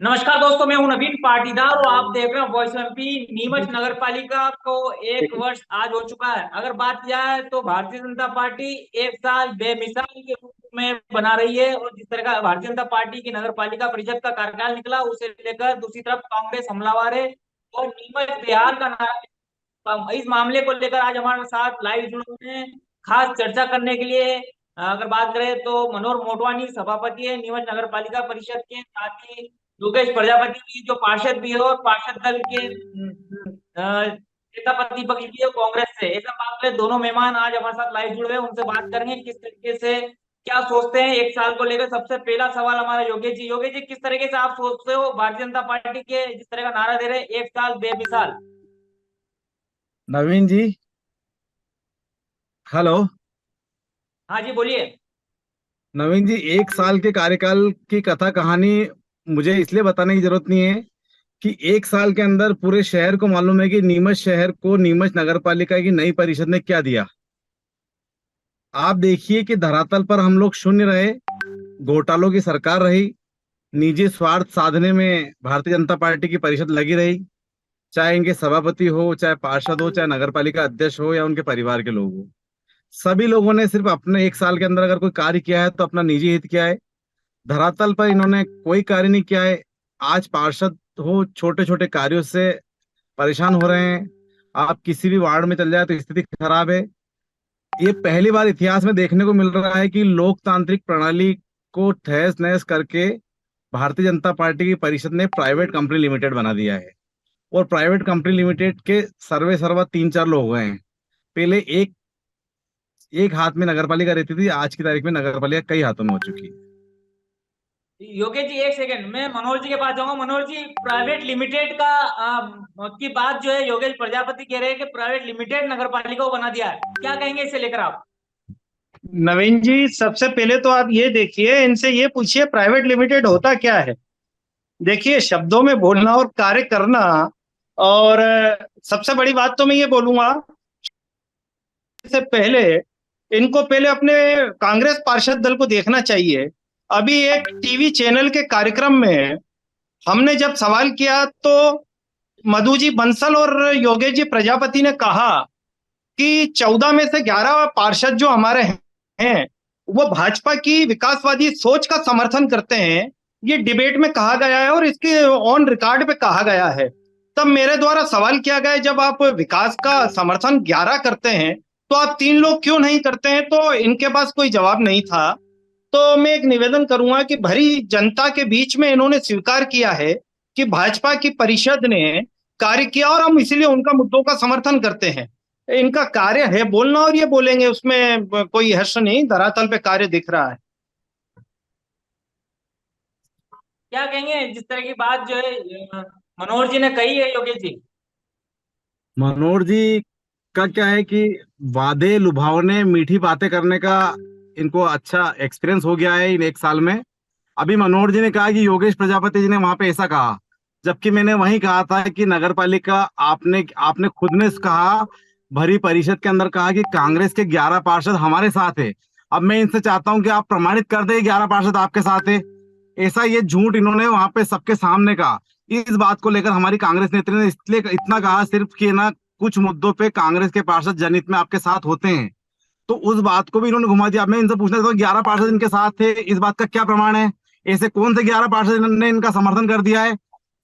नमस्कार दोस्तों, मैं हूं नवीन पाटीदार और आप देख रहे हैं वॉइस एमपी। नीमच नगर पालिका को एक वर्ष आज हो चुका है। अगर बात किया है तो भारतीय जनता पार्टी एक साल बेमिसाल के रूप में बना रही है। और जिस तरह का भारतीय जनता पार्टी की नगर पालिका परिषद का कार्यकाल निकला, उसे लेकर दूसरी तरफ कांग्रेस हमलावर है और नीमच बिहार का इस मामले को लेकर आज हमारे साथ लाइव जुड़े हुए हैं खास चर्चा करने के लिए। अगर बात करें तो मनोहर मोटवानी सभापति है नीमच नगर पालिका परिषद के, साथ ही योगेश प्रजापति भी जो पार्षद भी है और पार्षद दल के नेता प्रतिपक्ष भी है कांग्रेस से। ऐसा बात करें, दोनों मेहमान आज हमारे साथ लाइव जुड़े हुए हैं, उनसे बात करेंगे किस तरीके से क्या सोचते हैं एक साल को लेकर। सबसे पहला सवाल हमारा योगेश जी, किस तरीके से आप सोचते हो भारतीय जनता पार्टी के जिस तरह का नारा दे रहे हैं एक साल बेमिसाल। नवीन जी, हेलो। हाँ जी, बोलिए। नवीन जी, एक साल के कार्यकाल की कथा कहानी मुझे इसलिए बताने की जरूरत नहीं है कि एक साल के अंदर पूरे शहर को मालूम है कि नीमच शहर को नीमच नगर पालिका की नई परिषद ने क्या दिया। आप देखिए कि धरातल पर हम लोग शून्य रहे, घोटालों की सरकार रही, निजी स्वार्थ साधने में भारतीय जनता पार्टी की परिषद लगी रही। चाहे इनके सभापति हो, चाहे पार्षद हो, चाहे नगर पालिका अध्यक्ष हो या उनके परिवार के लोग हो, सभी लोगों ने सिर्फ अपने एक साल के अंदर अगर कोई कार्य किया है तो अपना निजी हित किया है। धरातल पर इन्होंने कोई कार्य नहीं किया है। आज पार्षद हो छोटे छोटे कार्यों से परेशान हो रहे हैं। आप किसी भी वार्ड में चल जाए तो स्थिति खराब है। ये पहली बार इतिहास में देखने को मिल रहा है कि लोकतांत्रिक प्रणाली को तहस नहस करके भारतीय जनता पार्टी की परिषद ने प्राइवेट कंपनी लिमिटेड बना दिया है। और प्राइवेट कंपनी लिमिटेड के सर्वे सर्वा तीन चार लोग गए हैं। पहले एक एक हाथ में नगर पालिका रहती थी, आज की तारीख में नगर पालिका कई हाथों में हो चुकी है। योगेश जी, एक सेकंड, मैं मनोहर जी के पास जाऊंगा। मनोहर जी, प्राइवेट लिमिटेड का की बात जो है योगेश प्रजापति कह रहे हैं कि प्राइवेट लिमिटेड नगर पालिका को बना दिया है, क्या कहेंगे इसे लेकर आप। नवीन जी, सबसे पहले तो आप ये देखिए, इनसे ये पूछिए प्राइवेट लिमिटेड होता क्या है। देखिए, शब्दों में बोलना और कार्य करना। और सबसे बड़ी बात तो मैं ये बोलूंगा, इससे पहले इनको पहले अपने कांग्रेस पार्षद दल को देखना चाहिए। अभी एक टीवी चैनल के कार्यक्रम में हमने जब सवाल किया तो मधु जी बंसल और योगेश जी प्रजापति ने कहा कि 14 में से 11 पार्षद जो हमारे हैं वो भाजपा की विकासवादी सोच का समर्थन करते हैं। ये डिबेट में कहा गया है और इसके ऑन रिकॉर्ड पे कहा गया है। तब मेरे द्वारा सवाल किया गया, जब आप विकास का समर्थन 11 करते हैं तो आप 3 लोग क्यों नहीं करते हैं, तो इनके पास कोई जवाब नहीं था। तो मैं एक निवेदन करूंगा कि भरी जनता के बीच में इन्होंने स्वीकार किया है कि भाजपा की परिषद ने कार्य किया और हम इसीलिए उनका मुद्दों का समर्थन करते हैं। इनका कार्य है बोलना और ये बोलेंगे, उसमें कोई हर्ष नहीं, धरातल पे कार्य दिख रहा है। क्या कहेंगे जिस तरह की बात जो है मनोहर जी ने कही है योगेश जी। मनोहर जी का क्या है कि वादे लुभावने मीठी बातें करने का इनको अच्छा एक्सपीरियंस हो गया है इन एक साल में। अभी मनोहर जी ने कहा कि योगेश प्रजापति जी ने वहां पे ऐसा कहा, जबकि मैंने वहीं कहा था कि नगर पालिका आपने आपने खुद ने कहा, भरी परिषद के अंदर कहा कि कांग्रेस के 11 पार्षद हमारे साथ है। अब मैं इनसे चाहता हूं कि आप प्रमाणित कर दें 11 पार्षद आपके साथ है। ऐसा ये झूठ इन्होंने वहां पे सबके सामने कहा। इस बात को लेकर हमारी कांग्रेस नेत्री ने इसलिए इतना कहा सिर्फ कि ना, कुछ मुद्दों पे कांग्रेस के पार्षद जनहित में आपके साथ होते हैं, तो उस बात को भी इन्होंने घुमा दिया। अब मैं इनसे पूछना चाहता हूँ, 11 पार्षद इनके साथ थे, इस बात का क्या प्रमाण है? ऐसे कौन से 11 पार्षद ने इनका समर्थन कर दिया है?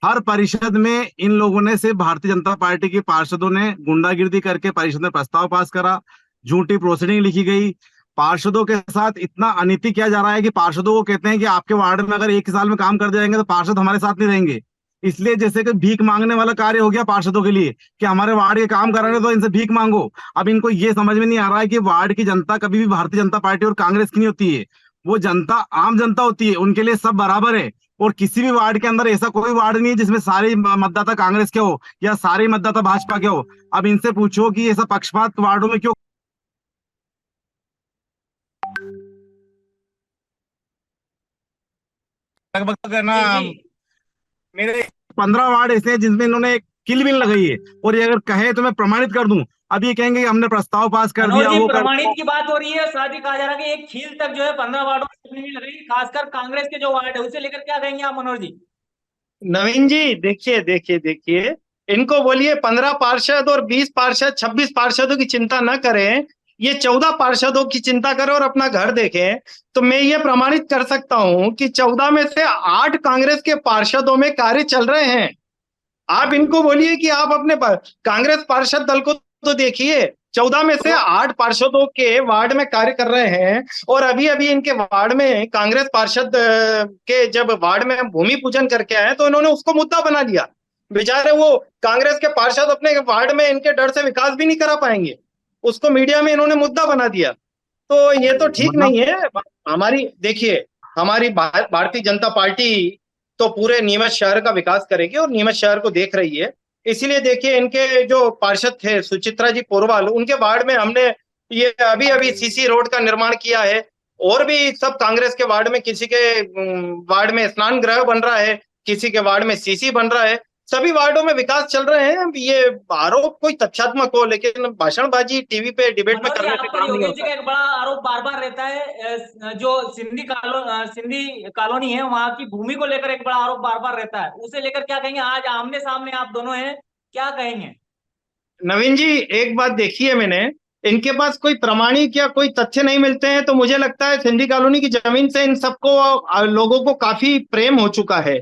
हर परिषद में इन लोगों ने, सिर्फ भारतीय जनता पार्टी के पार्षदों ने गुंडागिर्दी करके परिषद में प्रस्ताव पास करा, झूठी प्रोसीडिंग लिखी गई। पार्षदों के साथ इतना अनिति किया जा रहा है कि पार्षदों को कहते हैं कि आपके वार्ड में अगर एक साल में काम कर जाएंगे तो पार्षद हमारे साथ नहीं रहेंगे। इसलिए जैसे कि भीख मांगने वाला कार्य हो गया पार्षदों के लिए कि हमारे वार्ड के काम कराने तो इनसे भीख मांगो। अब इनको ये समझ में नहीं आ रहा है कि वार्ड की जनता कभी भी भारतीय जनता पार्टी और कांग्रेस की नहीं होती है। वो जनता आम जनता होती है, उनके लिए सब बराबर है। और किसी भी वार्ड के अंदर ऐसा कोई वार्ड नहीं है जिसमें सारे मतदाता कांग्रेस के हो या सारे मतदाता भाजपा के हो। अब इनसे पूछो कि ऐसा पक्षपात वार्डों में क्यों लगभग है ना। जी जी। मेरे 15 वार्ड ऐसे हैं जिनमें इन्होंने किल बिल लगाई है, और ये अगर कहे तो मैं प्रमाणित कर दूं। अब ये कहेंगे कि हमने प्रस्ताव पास कर मनोहर दिया, जी, वो कर प्रमाणित दिया। की बात हो रही है, साथ ही कहा जा रहा है कि एक खील तक जो है 15 वार्डों में लग रही है, खासकर कांग्रेस के जो वार्ड है उसे लेकर क्या कहेंगे आप मनोहर जी। नवीन जी देखिए देखिए देखिए, इनको बोलिए 15 पार्षद और 20 पार्षद 26 पार्षदों की चिंता न करें, ये 14 पार्षदों की चिंता करें और अपना घर देखें, तो मैं ये प्रमाणित कर सकता हूं कि 14 में से 8 कांग्रेस के पार्षदों में कार्य चल रहे हैं। आप इनको बोलिए कि आप अपने कांग्रेस पार्षद दल को तो देखिए, 14 में से 8 पार्षदों के वार्ड में कार्य कर रहे हैं। और अभी अभी इनके वार्ड में कांग्रेस पार्षद के जब वार्ड में भूमि पूजन करके आए तो इन्होंने उसको मुद्दा बना लिया। बेचारे वो कांग्रेस के पार्षद अपने वार्ड में इनके डर से विकास भी नहीं करा पाएंगे, उसको मीडिया में इन्होंने मुद्दा बना दिया। तो ये तो ठीक मतलब नहीं है। हमारी देखिए, हमारी भारतीय जनता पार्टी तो पूरे नीमच शहर का विकास करेगी और नीमच शहर को देख रही है। इसीलिए देखिए, इनके जो पार्षद थे सुचित्रा जी पोरवाल, उनके वार्ड में हमने ये अभी अभी सीसी रोड का निर्माण किया है। और भी सब कांग्रेस के वार्ड में, किसी के वार्ड में स्नान गृह बन रहा है, किसी के वार्ड में सीसी बन रहा है, सभी वार्डों में विकास चल रहे हैं। ये आरोप कोई तथ्यात्मक हो, लेकिन भाषणबाजी टीवी पे डिबेट में मनोज जी, करने आप से पर काम नहीं योगेश जी होता का है। एक बड़ा आरोप बार बार रहता है। जो सिंधी कॉलोनी है वहां की भूमि को लेकर एक बड़ा आरोप बार बार रहता है, उसे लेकर क्या कहेंगे? आज आमने सामने आप दोनों हैं, क्या कहेंगे? नवीन जी एक बात देखिए, मैंने इनके पास कोई प्रमाणिक या कोई तथ्य नहीं मिलते हैं, तो मुझे लगता है सिंधी कॉलोनी की जमीन से इन सबको लोगों को काफी प्रेम हो चुका है।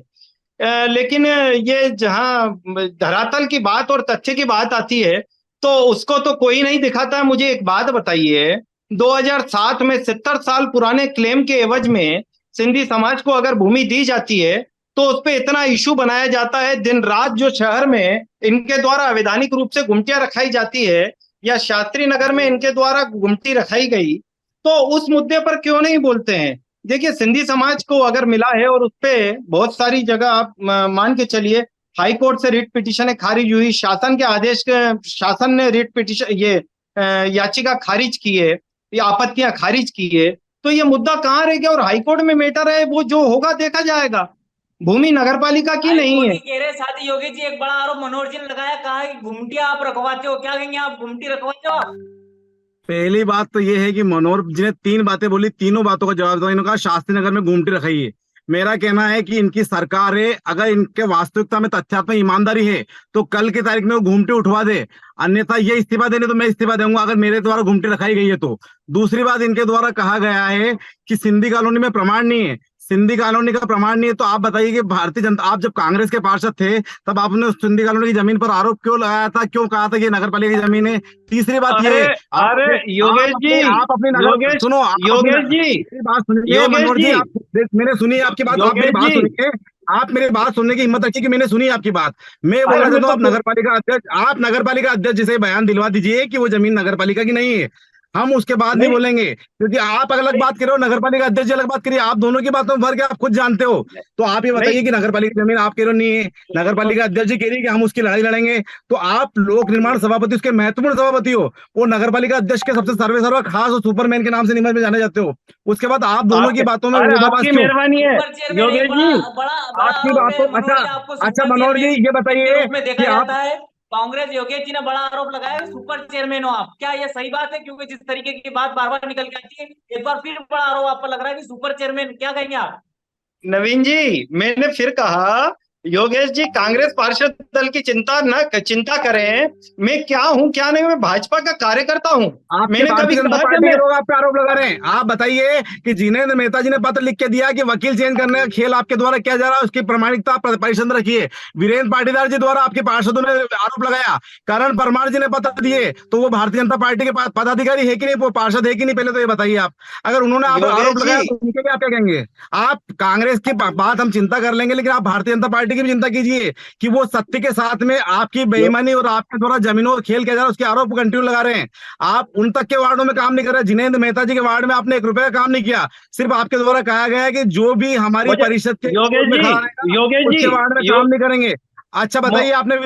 लेकिन ये जहां धरातल की बात और तथ्य की बात आती है तो उसको तो कोई नहीं दिखाता है। मुझे एक बात बताइए, 2007 में 70 साल पुराने क्लेम के एवज में सिंधी समाज को अगर भूमि दी जाती है तो उस पर इतना इशू बनाया जाता है, दिन रात जो शहर में इनके द्वारा अवैधानिक रूप से गुमटियां रखाई जाती है या शास्त्री नगर में इनके द्वारा गुमटी रखाई गई, तो उस मुद्दे पर क्यों नहीं बोलते हैं? देखिए, सिंधी समाज को अगर मिला है और उसपे बहुत सारी जगह आप मान के चलिए, हाई कोर्ट से रिट पिटीशन खारिज हुई, शासन के आदेश के शासन ने रिट पिटीशन याचिका खारिज की है या आपत्तियां खारिज की है, तो ये मुद्दा कहाँ रह गया? और हाई कोर्ट में मैटर है, वो जो होगा देखा जाएगा। भूमि नगर पालिका की नहीं हाईकोर्ट है। ही कह रहे, साथ ही योगेश जी एक बड़ा आरोप मनोज जी ने लगाया, कहा है कि घुमटियां आप रखवाते हो। क्या कहेंगे? आप घुमटी रखवाते हो आप? पहली बात तो ये है कि मनोहर जी ने 3 बातें बोली, तीनों बातों का जवाब दो। इन्होंने कहा शास्त्री नगर में गुमटी रखाई है। मेरा कहना है कि इनकी सरकार है, अगर इनके वास्तविकता में तथ्यात्मक ईमानदारी है तो कल की तारीख में वो घूमटी उठवा दे, अन्यथा ये इस्तीफा देने तो मैं इस्तीफा दूंगा अगर मेरे द्वारा घूमटी रखाई गई है तो। दूसरी बात, इनके द्वारा कहा गया है कि सिंधी कॉलोनी में प्रमाण नहीं है। सिंधी कॉलोनी का प्रमाण नहीं है तो आप बताइए कि भारतीय जनता, आप जब कांग्रेस के पार्षद थे तब आपने उस सिंधी कॉलोनी की जमीन पर आरोप क्यों लगाया था, क्यों कहा था कि नगर पालिका की जमीन है? तीसरी बात ये अरे है, अरे योगेश जी, आप अपनी नगर योगेश सुनो, आप अपनी योगेश जी, मेरी बात सुनिए योगेश मनोहर जी, जी, आप मैंने सुनी आपकी बात, आप मेरी योगेश बात जी, सुनिए। आप मेरी बात सुनने की हिम्मत रखिए कि मैंने सुनी आपकी बात। मैं अरे बोलना मैं चाहता हूँ, तो आप नगर पालिका अध्यक्ष जिसे बयान दिलवा दीजिए कि वो जमीन नगर पालिका की नहीं है। हम उसके बाद नहीं नहीं बोलेंगे, क्योंकि आप अलग नहीं बात कर रहे हो, नगर पालिका अध्यक्ष अलग बात करिए। आप दोनों की बातों में फर्क है, आप खुद जानते हो। तो आप ये नहीं बताइए कि नगर पालिका जमीन आप कह रहे हो नहीं है, नगर पालिका अध्यक्ष जी कह रही है कि हम उसकी लड़ाई लड़ेंगे। तो आप लोक निर्माण सभापति, उसके महत्वपूर्ण सभापति हो, वो नगर पालिका अध्यक्ष के सबसे सर्वे सर्वा खास और सुपरमैन के नाम से निमन में जाने जाते हो। उसके बाद आप दोनों की आपके बातों में अरे विरोधाभास आपकी क्यों? मेहरबानी है सुपर चेयरमैन एक योगेश बड़ा जी। बड़ा बड़ा आपकी आरोप बातों, है अच्छा, मनोज जी, आपको अच्छा सुपर मनोहर जी चेयरमैन ये के बताइए रूप में देखा कि आप, जाता है। कांग्रेस योगेश जी ने बड़ा आरोप लगाया है, सुपर चेयरमैन हो आप। क्या ये सही बात है? क्योंकि जिस तरीके की बात बार बार निकल के आती है, एक बार फिर बड़ा आरोप आप पर लग रहा है कि सुपर चेयरमैन। क्या कहेंगे आप? नवीन जी मैंने फिर कहा, योगेश जी कांग्रेस पार्षद दल की चिंता करें। मैं क्या हूं क्या नहीं, मैं भाजपा का कार्यकर्ता हूं। आपके मैंने कभी भारतीय जनता कहा कि पार्टी मैं के लोग आप पे आरोप लगा रहे हैं। आप बताइए कि जिनेंद्र मेहता जी ने पत्र लिख के दिया कि वकील चेंज करने का खेल आपके द्वारा किया जा रहा है, उसकी प्रामाणिकता परिषद रखिए। वीरेंद्र पाटीदार जी द्वारा आपके पार्षदों ने आरोप लगाया, करण परमार जी ने पत्र दिए, तो वो भारतीय जनता पार्टी के पदाधिकारी है कि नहीं, वो पार्षद है कि नहीं? पहले तो ये बताइए आप। अगर उन्होंने आप योगेश आरोप जी लगाया तो उनके लिए आप क्या कहेंगे? आप कांग्रेस की बात हम चिंता कर लेंगे, लेकिन आप भारतीय जनता पार्टी की भी चिंता कीजिए कि वो सत्य के साथ में आपकी यो, बेईमानी और आपके द्वारा जमीनों और खेल किया जा रहा है, उसके आरोप कंटिन्यू लगा रहे हैं। आप उन तक के वार्डों में काम नहीं कर रहे। जिनेंद्र मेहता जी के वार्ड में आपने 1 रुपए का काम नहीं किया। सिर्फ आपके द्वारा कहा गया है कि जो भी हमारी मुझे परिषद के योगेश विरोध में जी, खड़ा रहेगा योगेश जी, उसके वार्ड में यो, काम नहीं करेंगे। अच्छा मो- बताइए, आपने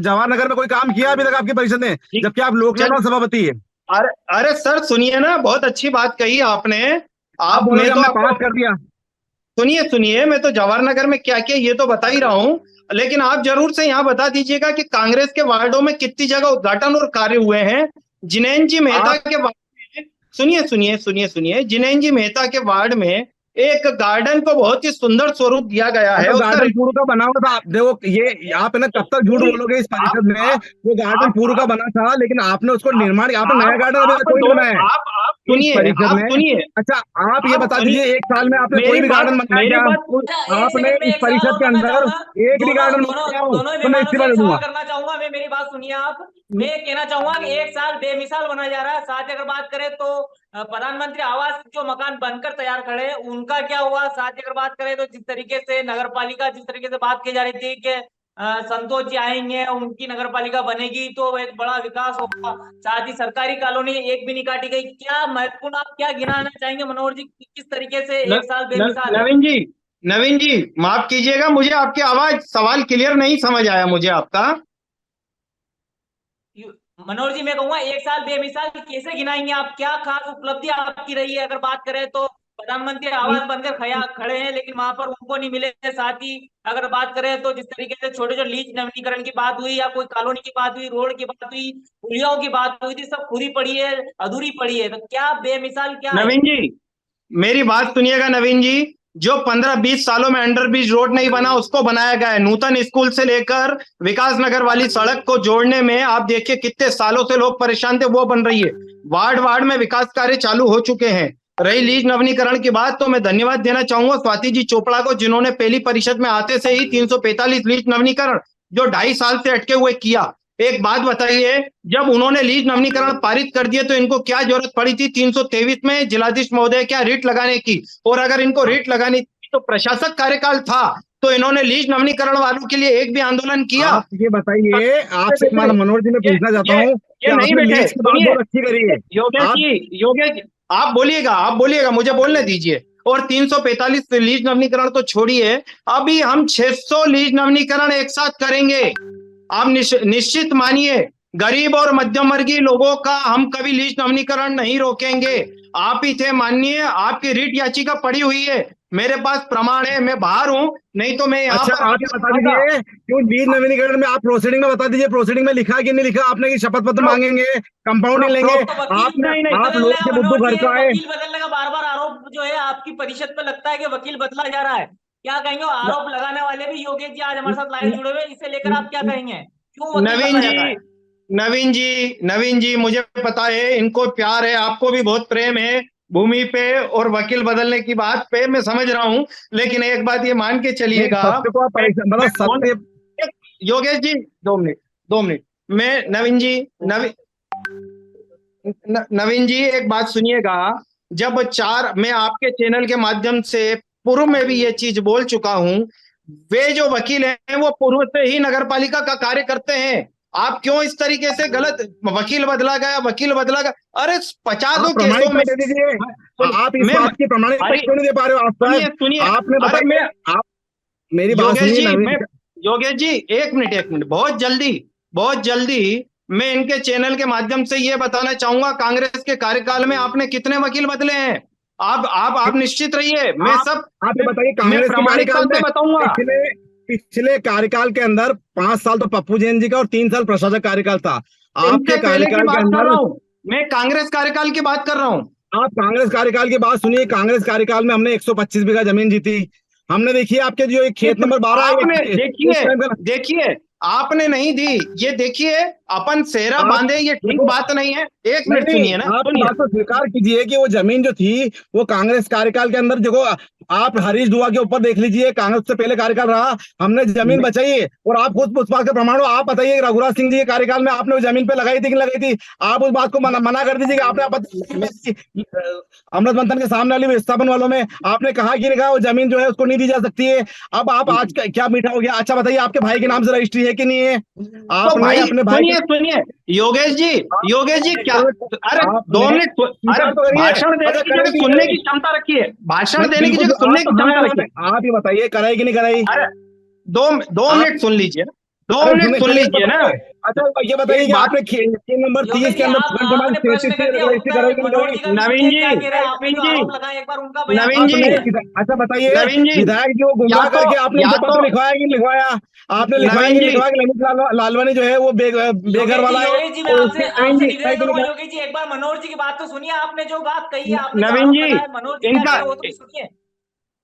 जवाहर नगर में कोई काम किया अभी तक आपकी परिषद ने, ठीक, जबकि आप लोक चल निर्माण सभापति है? अरे अरे सर सुनिए ना, बहुत अच्छी बात कही आपने। आप आप बोल रहे मैं कि तो हमने आपको पास कर दिया। सुनिए सुनिए, मैं तो जवाहर नगर में क्या किया ये तो बता ही रहा हूँ। लेकिन आप जरूर से यहाँ बता दीजिएगा कि कांग्रेस के वार्डों में कितनी जगह उद्घाटन और कार्य हुए हैं। जिनेन जी मेहता आप के वार्ड में, सुनिए सुनिए सुनिए सुनिए, जिनेन जी मेहता के वार्ड में एक गार्डन को बहुत ही सुंदर स्वरूप दिया गया है। उसका गार्डन पूर्व का बना हुआ था। आप देखो ये आप है ना कब तक झूठ बोलोगे इस परिषद में। वो गार्डन पूर्व का बना था, लेकिन आपने उसको निर्माण, आपने नया गार्डन अभी तक कोई नहीं बनाया है आप इस सुनिए, परिषद आप में। सुनिए, अच्छा आप ये आप बता सुनिए, दीजिए, एक साल में आपने कोई मेरी भी बात गार्डन बनाया मेरी क्या? बात अच्छा, एक आपने सेकंड में इस एक सवाल परिषद और के करना अंदर चाहूंगा। एक भी दोनों गार्डन दोनों बनाया हो दोनों तो मैं मेहमानों से इस्तीफा एक दे सवाल दूंगा। करना चाहूंगा मैं, मेरी बात सुनिए आप। मैं कहना चाहूंगा कि एक साल बेमिसाल बनाया जा रहा है। साथ ही अगर बात करें तो प्रधानमंत्री आवास जो मकान बनकर तैयार खड़े हैं, उनका क्या हुआ? साथ ही अगर बात करें तो जिस तरीके से नगर पालिका, जिस तरीके से बात की जा रही थी कि संतोष जी आएंगे, उनकी नगर पालिका बनेगी तो एक बड़ा विकास होगा, साथ ही सरकारी कॉलोनी एक भी नहीं काटी गई। क्या महत्वपूर्ण, आप क्या गिनाना चाहेंगे मनोहर जी, किस तरीके से न, एक साल न, बेमिसाल है? नवीन जी माफ कीजिएगा, मुझे आपकी आवाज, सवाल क्लियर नहीं समझ आया मुझे आपका। मनोहर जी मैं कहूंगा एक साल बेमिसाल कैसे गिनाएंगे आप? क्या खास उपलब्धि आपकी रही है? अगर बात करें तो प्रधानमंत्री आवास बनकर खड़े हैं, लेकिन वहां पर उनको नहीं मिले। साथ ही अगर बात करें तो जिस तरीके से छोटे छोटे लीज नवीनीकरण की बात हुई, या कोई कॉलोनी की बात हुई, रोड की बात हुई, पुलियाओं की बात हुई थी, सब पूरी पड़ी है, अधूरी पड़ी है। तो क्या बेमिसाल क्या है? नवीन जी मेरी बात सुनिएगा नवीन जी, जो 15-20 सालों में अंडरब्रिज रोड नहीं बना उसको बनाया गया है। नूतन स्कूल से लेकर विकास नगर वाली सड़क को जोड़ने में आप देखिए कितने सालों से लोग परेशान थे, वो बन रही है। वार्ड वार्ड में विकास कार्य चालू हो चुके हैं। रही लीज नवीनीकरण की बात, तो मैं धन्यवाद देना चाहूंगा स्वाति जी चोपड़ा को, जिन्होंने पहली परिषद में आते से ही 345 लीज नवीनीकरण जो 2.5 साल से अटके हुए किया। एक बात बताइए, जब उन्होंने लीज नवीनीकरण पारित कर दिए तो इनको क्या जरूरत पड़ी थी 323 में जिलाधीश महोदय क्या रिट लगाने की? और अगर इनको रिट लगानी थी तो प्रशासक कार्यकाल था, तो इन्होंने लीज नवीनीकरण वालों के लिए एक भी आंदोलन किया? आप ये बताइए, आपसे मनोहर जी मैं ये पूछना चाहता ये हूँ कि ये नहीं आपने बैठे, लीज की बात सुनिए बहुत अच्छी करी है। आप योगेश जी आप बोलिएगा, मुझे बोलने दीजिए। और 345 लीज नवीनीकरण तो छोड़िए, अभी हम 600 लीज नवीनीकरण एक साथ करेंगे। आप निश्चित मानिए, गरीब और मध्यम वर्गीय लोगों का हम कभी लीज नवीनीकरण नहीं रोकेंगे। आप ही थे माननीय, आपकी रिट याचिका पड़ी हुई है, मेरे पास प्रमाण है, मैं बाहर हूं, नहीं तो मैं यहाँ अच्छा पर आप ये बता दीजिए, क्यों लीज नवीनीकरण में आप प्रोसीडिंग में बता दीजिए, प्रोसीडिंग में लिखा है कि नहीं लिखा? आपने कि शपथ पत्र मांगेंगे, कंपाउंडिंग लेंगे? तो वकील आपने, नहीं आप बदलने लोग का के बुद्धू मनोहर घर जी, का है। वकील बदलने का बार बार आरोप जो है आपकी परिषद पे लगता है कि वकील बदला जा रहा है। क्या कहेंगे? आरोप लगाने वाले भी योगेश जी आज हमारे साथ लाइव जुड़े हुए, इसे लेकर आप क्या कहेंगे? क्यों वकील नवीन बदला जी जाता है? नवीन जी मुझे पता है, इनको प्यार है, आपको भी बहुत प्रेम है भूमि पे और वकील बदलने की बात पे, मैं समझ रहा हूं। लेकिन एक बात ये मान के नहीं, चलिएगा, सत्य को आप मैं, परेशान मतलब सत्य। योगेश जी 2 मिनट मैं नवीन जी नवीन जी एक बात सुनिएगा। जब मैं आपके चैनल के माध्यम से पूर्व में भी ये चीज बोल चुका हूं, वे जो वकील हैं वो पूर्व से ही नगर पालिका का कार्य करते हैं। आप क्यों इस तरीके से गलत, वकील बदला गया, अरे 50 आप केसों में प्रमाणिकता दे दीजिए। आप इस मैं बात की प्रमाणिकता अरे क्यों नहीं दे पा रहे हो? आप सुनिए साहब सुनिए आपने अरे मैं बताइए, आप मेरी बात योगेश सुनिए जी नवीन। मैं योगेश जी एक मिनट बहुत जल्दी मैं इनके चैनल के माध्यम से ये बताना चाहूंगा, कांग्रेस के कार्यकाल में आपने कितने वकील बदले हैं? आप निश्चित रहिए, आप आप ये बताइए, मैं कांग्रेस के प्रामाणिकता कार्यकाल से में बताऊंगा। पिछले पिछले कार्यकाल के अंदर 5 साल तो पप्पू जैन जी का और 3 साल प्रशासक कार्यकाल था। इनसे आपके पहले की कार्यकाल के बात कर अंदर रहा हूं, मैं कांग्रेस कार्यकाल की बात कर रहा हूं। आप कांग्रेस कार्यकाल की बात सुनिए। कांग्रेस कार्यकाल में हमने 125 बीघा जमीन जीती। हमने देखिए आपके जो एक खेत नंबर 12 है, आपने उस टाइम का देखिए आपने नहीं दी, ये देखिए अपन सेहरा आप बांधे, ये ठीक देखो, बात नहीं है। एक नहीं मिनट नहीं, सुनिए ना, आप इस सुनिए। बात को स्वीकार कीजिए कि वो जमीन जो थी वो कांग्रेस कार्यकाल के अंदर, देखो आप हरीश दुआ के ऊपर देख लीजिए, कांग्रेस से पहले कार्यकाल रहा, हमने जमीन बचाई है। और आप खुद उस बात के प्रमाण हो। आप बताइए रघुराज सिंह जी के कार्यकाल में आपने वो जमीन पे लगाई थी कि नहीं लगाई थी? आप उस बात को मना कर दीजिए कि आपने अमृत मंथन के सामने वाली विस्थापन वालों में आपने कहा कि नहीं कहा वो जमीन जो है उसको नहीं दी जा सकती है? अब आप आज क्या मीठा हो गया? अच्छा बताइए, आपके भाई के नाम से रजिस्ट्री है कि नहीं है? तो आपने भाई अपने भाई सुनिए योगेश जी क्या, अरे 2 मिनट अरे स्वीकार तो करिए। भाषण देने अच्छा की जगह करेगी कि सुनने नहीं? की क्षमता रखिए, भाषण नहीं, देने की बिल्कुल जगह सुनने आप की तो हाँ क्षमता या ना रखिए। में। आप ये बताइए कराई कि नहीं कराई? अरे दो दो आप मिनट सुन लीजिए, दो अरे मिनट सुनिए, सुन पहले ये लीजिए ना। बताइए। अच्छा ये बताइए एक कि बात आपने खेल नंबर 30 योगेश के जी, अंदर आप खंड क्रमांक आपने 33 प्रश्न से कर दिया, रजिस्ट्री उत्तर कराई कि नहीं मनोहर जी कराई? का भी नवीन सुनिए, जी क्या कह रहे हैं। आपने जो आरोप लगाए एक बार उनका बयान नवीन जी सुनिए। अच्छा बताइए, नवीन जी विधायक जी को या गुमराह तो करके आपने या उनसे तो पत्र लिखवाया कि नहीं लिखवाया? आपने लिखवाया कि नवीन नहीं जी लिखवाया कि ललित लालवानी जो है वो बेघर वाला है योगेश जी मैं और आपसे उसकी जमीन आपसे भी लिखवाई निवेदन कि नहीं करूंगा, कराई? योगेश जी एक बार मनोहर जी की बात तो सुनिए। आपने जो बात कही है, आपने जो नवीन आरोप जी लगाया, मनोहर जी क्या कह इनका रहे हैं वो तो सुनिए।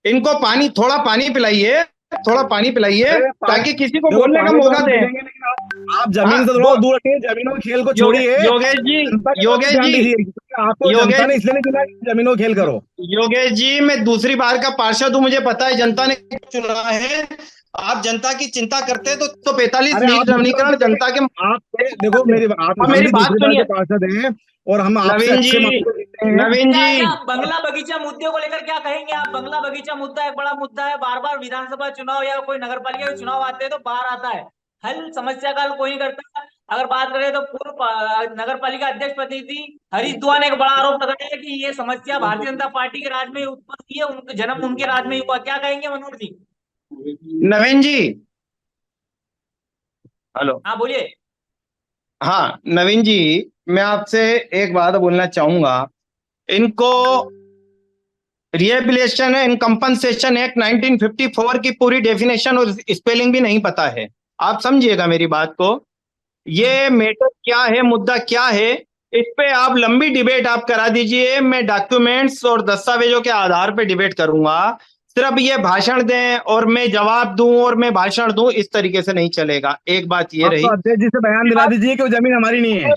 इनको पानी, थोड़ा पानी पिलाइए, थोड़ा पानी पिलाइए, अरे ताकि किसी को देखो, बोलने का पानी तो मौका आप दें। मिलेंगे, लेकिन आप जमीन हाँ, से थोड़ा दूर रखिए, जमीनों के खेल को छोड़िए, योगेश जी, जनता के बारे में योगेश ध्यान जी, दीजिए, क्योंकि आपको जनता ने योगेश इसलिए नहीं चुना कि जमीनों का खेल करो। योगेश जी, मैं दूसरी बार का पार्षद हूं, मुझे पता है जनता ने चुना है। आप जनता की चिंता करते हैं तो 45 अरे आप नवीनीकरण जनता के, आप देखो मेरी आप अब हम मेरी भी बात दूसरी बार के सुनिए पार्षद हैं और हम आपसे नवीन अच्छे जी, मार्क्स से जीते हैं। नवीन अच्छा जी, अच्छा, बंगला बगीचा मुद्दे को लेकर क्या कहेंगे आप? बंगला बगीचा मुद्दा एक बड़ा मुद्दा है, बार बार विधानसभा चुनाव या कोई नगर पालिका के चुनाव आते हैं तो बाहर आता है, हल समस्या का हल कोई नहीं करता। अगर बात करें तो पूर्व नगर पालिका अध्यक्ष प्रतिनिधि हरीश दुआ ने एक बड़ा आरोप लगाया है कि ये समस्या भारतीय जनता पार्टी के राज में उत्पन्न हुई है, उनका जन्म उनके राज में ही हुआ। क्या कहेंगे मनोहर जी? नवीन जी, हेलो, हाँ बोलिए। हाँ नवीन जी, मैं आपसे एक बात बोलना चाहूंगा। इनको रिहेबिलिटेशन एंड कंपनसेशन एक्ट 1954 की पूरी डेफिनेशन और स्पेलिंग भी नहीं पता है। आप समझिएगा मेरी बात को, ये मैटर क्या है, मुद्दा क्या है, इस पे आप लंबी डिबेट आप करा दीजिए, मैं डॉक्यूमेंट्स और दस्तावेजों के आधार पे डिबेट करूंगा। सिर्फ ये भाषण दें और मैं जवाब दूं और मैं भाषण दूं, इस तरीके से नहीं चलेगा। एक बात ये आप तो रही। अध्यक्ष जी से बयान दिला दीजिए कि वो जमीन हमारी नहीं है।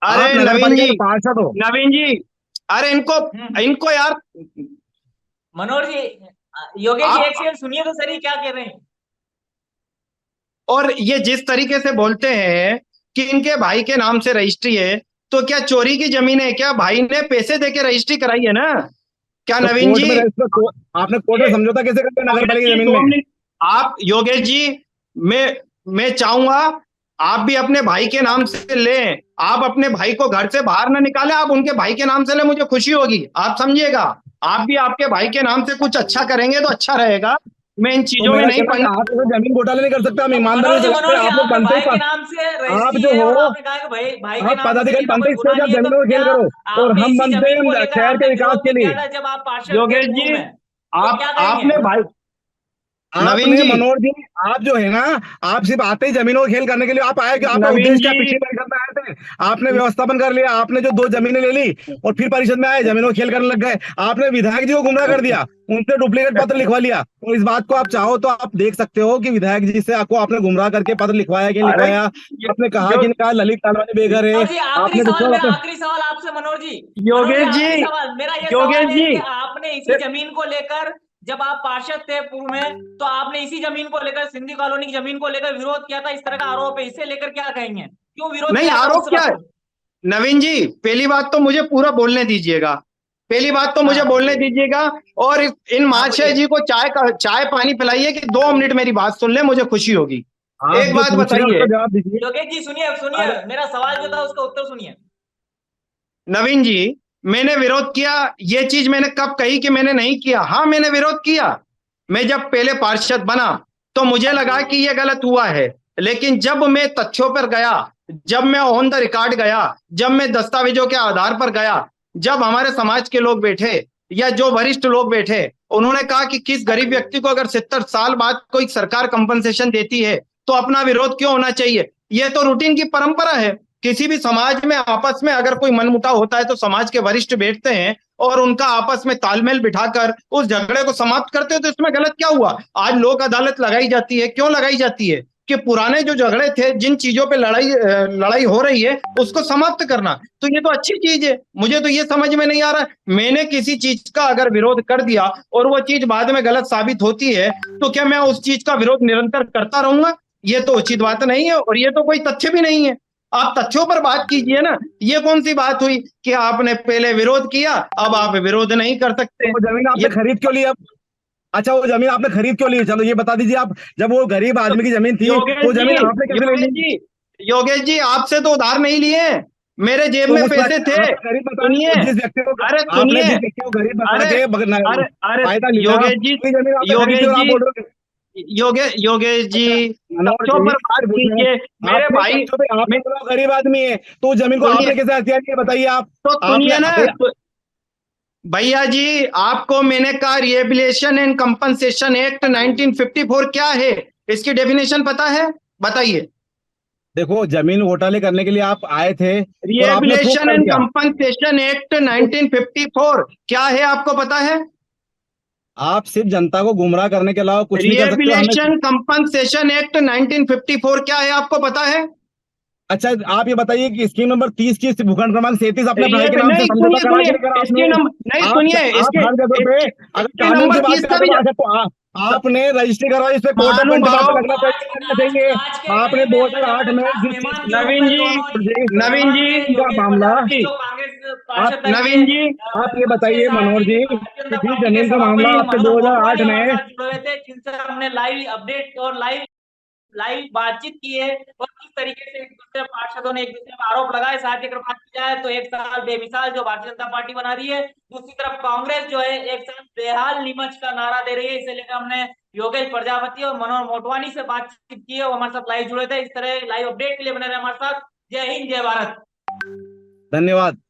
अरे आप नगर नवीन पालिका जी, के पार्षद हो। नवीन जी, अरे इनको इनको यार, मनोहर जी, योगेश जी आप, एक सेकंड सुनिए तो सही क्या कह रहे हैं। और ये जिस तरीके से बोलते हैं कि इनके भाई के नाम से रजिस्ट्री है, तो क्या चोरी की जमीन है क्या? भाई ने पैसे देके रजिस्ट्री कराई है ना, क्या तो नवीन कोर्ट जी? में आपने कोर्ट में समझौता कैसे करते हैं नगर योगेश पालिका की जी, जमीन 2 में? मिनट, आप योगेश जी, मैं चाहूंगा आप भी अपने भाई के नाम से लें। आप अपने भाई को घर से बाहर ना निकालें, आप उनके भाई के नाम से लें, मुझे खुशी होगी। आप समझिएगा, आप भी आपके भाई के नाम से कुछ अच्छा करेंगे तो अच्छा रहेगा। मैं इन तो चीजों में मेरा नहीं कहना है पढ़ना। कि आप तो जमीन घोटाले नहीं कर सकते, हम ईमानदारी से चलाते मनोहर हैं, जी आप लोग आपने बनते भाई ही के नाम से आप रजिस्ट्री जो है हो, और आपने कहा कि भाई के आप नाम से पदाधिकारी लेना बनते कोई ही गुनाह इसलिए आप नहीं है, तो जमीनों का खेल क्या करो, और आपने हम इसी बनते जमीन को हैं लेकर शहर के आपने विकास विरोध के भी किया लिए। था जब आप पार्षद थे योगेश पूर्व जी, में, तो क्या कहेंगे? आपने भाई, नवीन आपने जी, मनोहर जी, आप जो है ना, आप सिर्फ आते ही जमीनों का खेल करने के लिए आप आए, कि आपका नवीन उद्देश्य क्या? जी, पिछली परिषद में आए थे, आपने व्यवस्थापन कर लिया, आपने जो 2 जमीनें ले ली और फिर परिषद में आए जमीनों का खेल करने लग गए। आपने विधायक जी को गुमराह कर दिया, उनसे डुप्लीकेट पत्र लिखवा लिया। तो इस बात को आप चाहो तो आप देख सकते हो कि विधायक जी से आपको आपने गुमराह करके पत्र लिखवाया कि नहीं अरे लिखवाया। आपने कहा कि नहीं कहा ललित तालवानी बेघर है। मनोहर जी आखिरी आपने सवाल, तो मेरा अपने आखिरी सवाल आपसे मनोहर जी, योगेश जी, आखिरी सवाल मेरा ये योगेश सवाल है जी, कि आपने इसी जमीन को लेकर जब आप पार्षद थे पूर्व में, तो आपने इसी जमीन को लेकर सिंधी कॉलोनी की जमीन को लेकर विरोध किया था, इस तरह का आरोप है, इसे लेकर क्या कहेंगे? क्यों विरोध नहीं किया था आरोप उस क्या है? वक्त? नवीन जी, पहली बात तो मुझे पूरा बोलने दीजिएगा, पहली बात तो मुझे हाँ बोलने दीजिएगा। और इन हाँ महाशय बोलिए। जी को चाय पानी पिलाइए कि 2 मिनट मेरी बात सुन ले, मुझे खुशी होगी। आप एक जो बात पूछ रहे हैं बताइए उसका जवाब दीजिए। योगेश जी सुनिए सुनिए, अरे मेरा सवाल जो था उसका उत्तर सुनिए। नवीन जी, मैंने विरोध किया, ये चीज मैंने कब कही कि मैंने नहीं किया? हाँ मैंने विरोध किया। मैं जब पहले पार्षद बना तो मुझे लगा कि ये गलत हुआ है, लेकिन जब मैं तथ्यों पर गया, जब मैं ऑन द रिकॉर्ड गया, जब मैं दस्तावेजों के आधार पर गया, जब हमारे समाज के लोग बैठे या जो वरिष्ठ लोग बैठे, उन्होंने कहा कि किस गरीब व्यक्ति को अगर 70 साल बाद कोई सरकार कंपनसेशन देती है तो अपना विरोध क्यों होना चाहिए? यह तो रूटीन की परंपरा है। किसी भी समाज में आपस में अगर कोई मनमुटाव होता है तो समाज के वरिष्ठ बैठते हैं और उनका आपस में तालमेल बिठाकर उस झगड़े को समाप्त करते हो, तो इसमें गलत क्या हुआ? आज लोक अदालत लगाई जाती है, क्यों लगाई जाती है? कि पुराने जो झगड़े थे, जिन चीजों पे लड़ाई हो रही है, उसको समाप्त करना। तो ये तो अच्छी चीज है। मुझे तो ये समझ में नहीं आ रहा, मैंने किसी चीज का अगर विरोध कर दिया और वो चीज बाद में गलत साबित होती है, तो क्या मैं उस चीज का विरोध निरंतर करता रहूंगा? ये तो उचित बात नहीं है और ये तो कोई तथ्य भी नहीं है। आप तथ्यों पर बात कीजिए ना। ये कौन सी बात हुई कि आपने पहले विरोध किया, अब आप विरोध नहीं कर सकते? वो जमीन आपने ये खरीद क्यों ली अब? अच्छा, वो जमीन आपने खरीद क्यों ली? चलो ये बता दीजिए आप, जब वो गरीब आदमी की जमीन थी तो योगेश वो जी, जमीन आपने कैसे ले योगेश ली? जी, योगेश जी, आपसे तो उधार नहीं लिए, मेरे जेब तो में उस पैसे वक्त थे। आपने गरीब बता, सुनिए, जिस व्यक्ति को अरे आपने सुनिए, जिस व्यक्ति को गरीब बता अरे के अरे अरे फायदा लिया, योगेश जी, वही जमीन आपने खरीदी योगेश और आप जी, बोल रहे हो। योगेश जी, अच्छा मनोहर तथ्यों जी, पर बात पूछ रहे कीजिए हैं, मेरे आपने भाई। तथ्यों पे आपने मैं बोला वो गरीब आदमी है, तो उस जमीन को सुनिए, आपने कैसे हथियार किया बताइए आप? तो आपने सुनिए ना, भैया, भैया जी, आपको मैंने कहा रिहेबिलिटेशन एंड कंपनसेशन एक्ट 1954 क्या है, इसकी डेफिनेशन पता है? बताइए। देखो जमीन घोटाले करने के लिए आप आए थे और आपने प्रूव रिहेबिलिटेशन कर एंड दिया। कंपनसेशन एक्ट 1954 क्या है, आपको पता है? आप सिर्फ जनता को गुमराह करने के अलावा कुछ नहीं कर सकते हो। हमें रिहेबिलिटेशन कंपनसेशन एक्ट 1954 क्या है आपको पता है? अच्छा, आप ये बताइए कि स्कीम नंबर 30 की भूखंड क्रमांक 37 अपने भाई के नाम से नहीं समझौता सुनिए करा सुनिए, के नहीं करा इसके आपने? नंबर नहीं आप सुनिए, आप हर जगह पे अगर इसके कानून की नंबर बात 30 का करते भी हो अच्छा, तो आपने रजिस्ट्री करवाई, इस पे कोर्ट ऑफ महानुभाव लगना चाहिए या नहीं चाहिए? आज के आपने कड़ी में 2008 में खास जिस मेहमान चीज के रूप नवीन में जी, दोनों ही नवीन जी सौभाग्य का योगेश मामला, प्रजापति जो कांग्रेस पार्षद रह नवीन के जी, आप ये बताइए मनोहर जी भारतीय कि जनता जिस पार्टी के जमीन का मामला सभापति आपके मनोहर मोटवानी 2008 हमारे में, साथ जुड़े हुए थे, जिनसे हमने लाइव अपडेट और लाइव बातचीत की है और किस तरीके से एक दूसरे पार्षदों ने एक दूसरे पर आरोप लगाए। साथ ही अगर बात की जाए तो एक साल बेमिसाल जो भारतीय जनता पार्टी बना रही है, दूसरी तरफ कांग्रेस जो है एक साल बेहाल नीमच का नारा दे रही है। इसे लेकर हमने योगेश प्रजापति और मनोहर मोटवानी से बातचीत की है, वो हमारे साथ लाइव जुड़े थे। इस तरह लाइव अपडेट के लिए बने रहे हमारे साथ। जय हिंद, जय भारत। धन्यवाद।